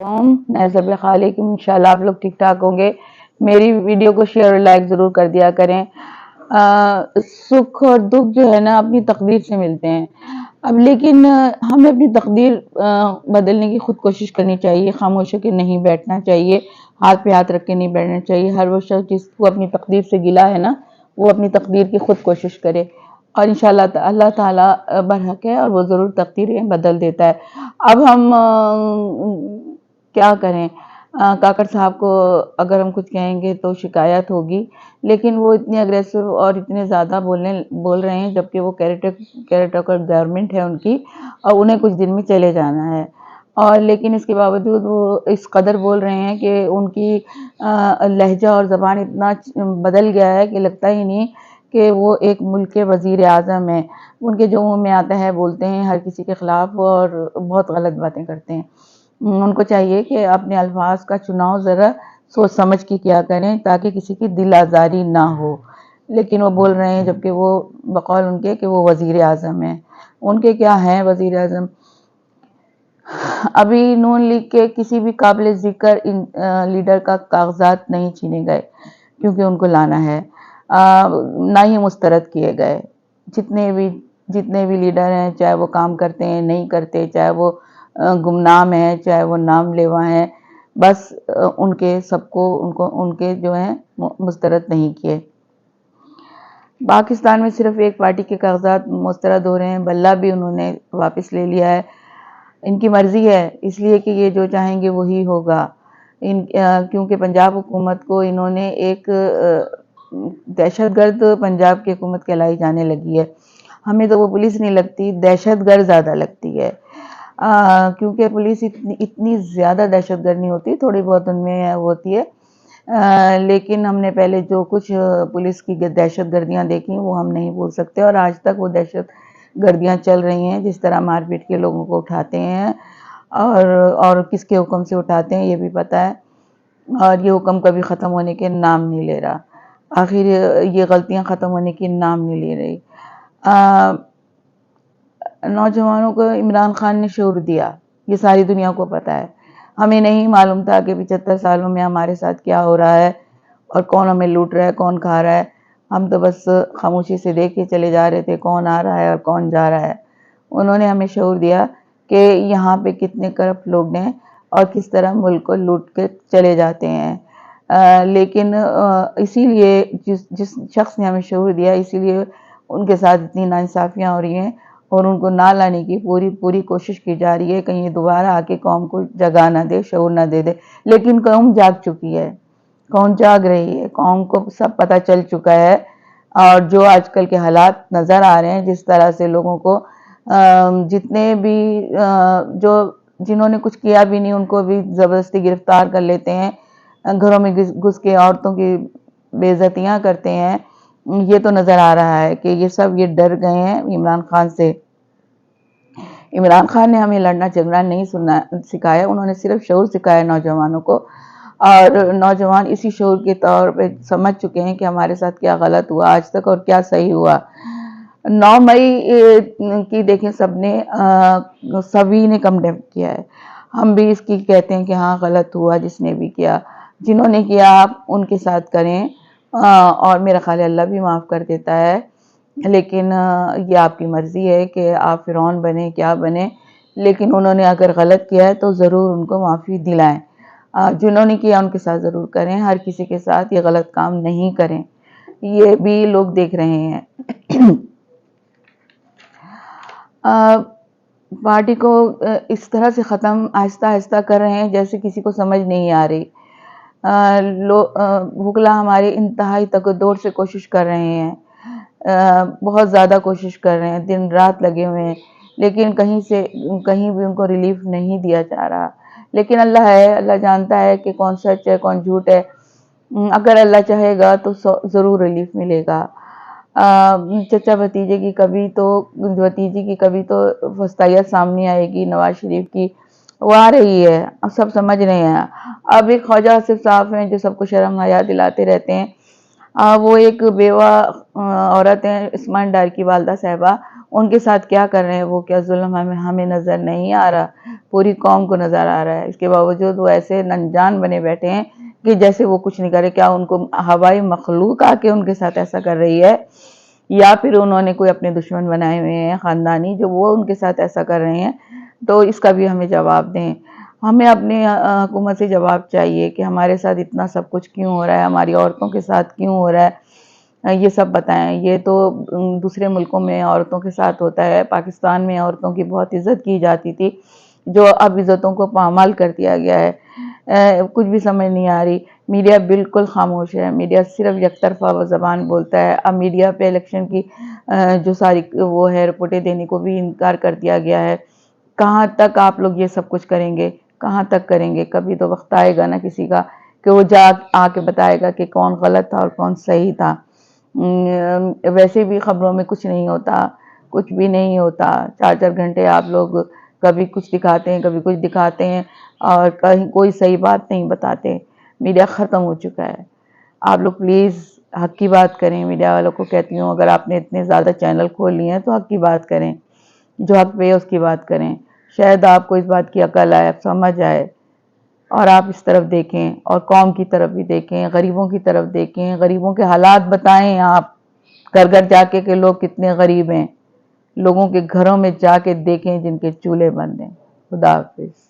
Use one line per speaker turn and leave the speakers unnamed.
میں زبیہ خالق، انشاءاللہ آپ لوگ ٹھیک ٹھاک ہوں گے۔ میری ویڈیو کو شیئر اور لائک ضرور کر دیا کریں۔ سکھ اور دکھ جو ہے نا اپنی تقدیر سے ملتے ہیں، اب لیکن ہمیں اپنی تقدیر بدلنے کی خود کوشش کرنی چاہیے، خاموش ہو کے نہیں بیٹھنا چاہیے، ہاتھ پہ ہاتھ رکھ کے نہیں بیٹھنا چاہیے۔ ہر وہ شخص جس کو اپنی تقدیر سے گلا ہے نا، وہ اپنی تقدیر کی خود کوشش کرے، اور انشاءاللہ اللہ تعالیٰ برحق ہے اور وہ ضرور تقدیریں بدل دیتا ہے۔ اب ہم کیا کریں، کاکڑ صاحب کو اگر ہم کچھ کہیں گے تو شکایت ہوگی، لیکن وہ اتنے اگریسو اور اتنے زیادہ بول رہے ہیں، جبکہ وہ کیئرٹیکر گورنمنٹ ہے ان کی، اور انہیں کچھ دن میں چلے جانا ہے، اور لیکن اس کے باوجود وہ اس قدر بول رہے ہیں کہ ان کی لہجہ اور زبان اتنا بدل گیا ہے کہ لگتا ہی نہیں کہ وہ ایک ملک کے وزیر اعظم ہیں۔ ان کے جو منہ میں آتا ہے بولتے ہیں ہر کسی کے خلاف، اور بہت غلط باتیں کرتے ہیں۔ ان کو چاہیے کہ اپنے الفاظ کا چناؤ ذرا سوچ سمجھ کے کیا کریں تاکہ کسی کی دل آزاری نہ ہو، لیکن وہ بول رہے ہیں جبکہ وہ بقول ان کے کہ وہ وزیر اعظم ہیں۔ ان کے کیا ہیں وزیر اعظم؟ ابھی نون لیگ کے کسی بھی قابل ذکر لیڈر کا کاغذات نہیں چھینے گئے کیونکہ ان کو لانا ہے، نہ ہی مسترد کیے گئے۔ جتنے بھی لیڈر ہیں، چاہے وہ کام کرتے ہیں نہیں کرتے، چاہے وہ گمنام ہیں چاہے وہ نام لیوا ہیں، بس ان کے جو ہیں مسترد نہیں کیے۔ پاکستان میں صرف ایک پارٹی کے کاغذات مسترد ہو رہے ہیں، بلہ بھی انہوں نے واپس لے لیا ہے۔ ان کی مرضی ہے، اس لیے کہ یہ جو چاہیں گے وہی ہوگا، کیونکہ پنجاب حکومت کو انہوں نے ایک دہشت گرد پنجاب کی حکومت کہلائی جانے لگی ہے۔ ہمیں تو وہ پولیس نہیں لگتی، دہشت گرد زیادہ لگتی ہے، کیونکہ پولیس اتنی زیادہ دہشت گرد نہیں ہوتی، تھوڑی بہت ان میں ہوتی ہے، لیکن ہم نے پہلے جو کچھ پولیس کی دہشت گردیاں دیکھی وہ ہم نہیں بھول سکتے، اور آج تک وہ دہشت گردیاں چل رہی ہیں، جس طرح مار پیٹ کے لوگوں کو اٹھاتے ہیں اور کس کے حکم سے اٹھاتے ہیں یہ بھی پتہ ہے، اور یہ حکم کبھی ختم ہونے کے نام نہیں لے رہا، آخر یہ غلطیاں ختم ہونے کے نام نہیں لے رہی۔ نوجوانوں کو عمران خان نے شعور دیا، یہ ساری دنیا کو پتہ ہے، ہمیں نہیں معلوم تھا کہ 75 سالوں میں ہمارے ساتھ کیا ہو رہا ہے اور کون ہمیں لوٹ رہا ہے، کون کھا رہا ہے، ہم تو بس خاموشی سے دیکھ کے چلے جا رہے تھے کون آ رہا ہے اور کون جا رہا ہے۔ انہوں نے ہمیں شعور دیا کہ یہاں پہ کتنے کرپٹ لوگ ہیں اور کس طرح ملک کو لوٹ کے چلے جاتے ہیں، لیکن اسی لیے جس شخص نے ہمیں شعور دیا، اسی لیے ان کے ساتھ اتنی ناانصافیاں ہو رہی ہیں اور ان کو نہ لانے کی پوری کوشش کی جا رہی ہے، کہیں دوبارہ آ کے قوم کو جگا نہ دے، شعور نہ دے، لیکن قوم جاگ چکی ہے، قوم جاگ رہی ہے، قوم کو سب پتہ چل چکا ہے، اور جو آج کل کے حالات نظر آ رہے ہیں، جس طرح سے لوگوں کو جتنے بھی جنہوں نے کچھ کیا بھی نہیں ان کو بھی زبردستی گرفتار کر لیتے ہیں، گھروں میں گھس کے عورتوں کی بے عزتیاں کرتے ہیں، یہ تو نظر آ رہا ہے کہ یہ ڈر گئے ہیں عمران خان سے۔ عمران خان نے ہمیں لڑنا جھگڑنا نہیں سکھایا، انہوں نے صرف شعور سکھایا نوجوانوں کو، اور نوجوان اسی شعور کے طور پہ سمجھ چکے ہیں کہ ہمارے ساتھ کیا غلط ہوا آج تک اور کیا صحیح ہوا۔ 9 مئی کی دیکھیں سبھی نے کنڈیم کیا ہے، ہم بھی اس کی کہتے ہیں کہ ہاں غلط ہوا، جس نے بھی کیا، جنہوں نے کیا آپ ان کے ساتھ کریں، اور میرا خیال ہے اللہ بھی معاف کر دیتا ہے، لیکن یہ آپ کی مرضی ہے کہ آپ فرعون بنے کیا بنے، لیکن انہوں نے اگر غلط کیا ہے تو ضرور ان کو معافی دلائیں، جنہوں نے کیا ان کے ساتھ ضرور کریں، ہر کسی کے ساتھ یہ غلط کام نہیں کریں، یہ بھی لوگ دیکھ رہے ہیں۔ پارٹی کو اس طرح سے ختم آہستہ آہستہ کر رہے ہیں جیسے کسی کو سمجھ نہیں آ رہی، وکلا ہمارے انتہائی تگدور سے کوشش کر رہے ہیں، بہت زیادہ کوشش کر رہے ہیں، دن رات لگے ہوئے ہیں، لیکن کہیں بھی ان کو ریلیف نہیں دیا جا رہا، لیکن اللہ ہے، اللہ جانتا ہے کہ کون سچ ہے کون جھوٹ ہے، اگر اللہ چاہے گا تو ضرور ریلیف ملے گا۔ چچا بھتیجی کی کبھی تو وسطیت سامنے آئے گی، نواز شریف کی وہ آ رہی ہے، اب سب سمجھ رہے ہیں۔ اب ایک خواجہ آصف صاحب ہیں جو سب کو شرم حیا دلاتے رہتے ہیں، وہ ایک بیوہ عورت ہیں عثمان ڈار کی والدہ صاحبہ، ان کے ساتھ کیا کر رہے ہیں، وہ کیا ظلم ہمیں نظر نہیں آ رہا، پوری قوم کو نظر آ رہا ہے، اس کے باوجود وہ ایسے انجان بنے بیٹھے ہیں کہ جیسے وہ کچھ نہیں کرے۔ کیا ان کو ہوائی مخلوق آ کے ان کے ساتھ ایسا کر رہی ہے، یا پھر انہوں نے کوئی اپنے دشمن بنائے ہوئے ہیں خاندانی جو وہ ان کے ساتھ ایسا کر رہے ہیں؟ تو اس کا بھی ہمیں جواب دیں۔ ہمیں اپنی حکومت سے جواب چاہیے کہ ہمارے ساتھ اتنا سب کچھ کیوں ہو رہا ہے، ہماری عورتوں کے ساتھ کیوں ہو رہا ہے، یہ سب بتائیں۔ یہ تو دوسرے ملکوں میں عورتوں کے ساتھ ہوتا ہے، پاکستان میں عورتوں کی بہت عزت کی جاتی تھی، جو اب عزتوں کو پامال کر دیا گیا ہے۔ کچھ بھی سمجھ نہیں آ رہی، میڈیا بالکل خاموش ہے، میڈیا صرف یک طرفہ زبان بولتا ہے۔ اب میڈیا پہ الیکشن کی جو ساری وہ ہے رپورٹیں دینے کو بھی انکار کر دیا گیا ہے۔ کہاں تک آپ لوگ یہ سب کچھ کریں گے، کہاں تک کریں گے؟ کبھی تو وقت آئے گا نا کسی کا کہ وہ آ کے بتائے گا کہ کون غلط تھا اور کون صحیح تھا۔ ویسے بھی خبروں میں کچھ نہیں ہوتا، کچھ بھی نہیں ہوتا، 4 گھنٹے آپ لوگ کبھی کچھ دکھاتے ہیں، کبھی کچھ دکھاتے ہیں، اور کہیں کوئی صحیح بات نہیں بتاتے۔ میڈیا ختم ہو چکا ہے۔ آپ لوگ پلیز حق کی بات کریں۔ میڈیا والوں کو کہتی ہوں، اگر آپ نے اتنے زیادہ چینل کھول لیے ہیں تو حق کی بات کریں، جو حق پہ ہے اس کی بات کریں۔ شاید آپ کو اس بات کی عقل آئے، سمجھ آئے، اور آپ اس طرف دیکھیں اور قوم کی طرف بھی دیکھیں، غریبوں کی طرف دیکھیں، غریبوں کے حالات بتائیں آپ، گھر گھر جا کے کہ لوگ کتنے غریب ہیں، لوگوں کے گھروں میں جا کے دیکھیں جن کے چولہے بند ہیں۔ خدا حافظ۔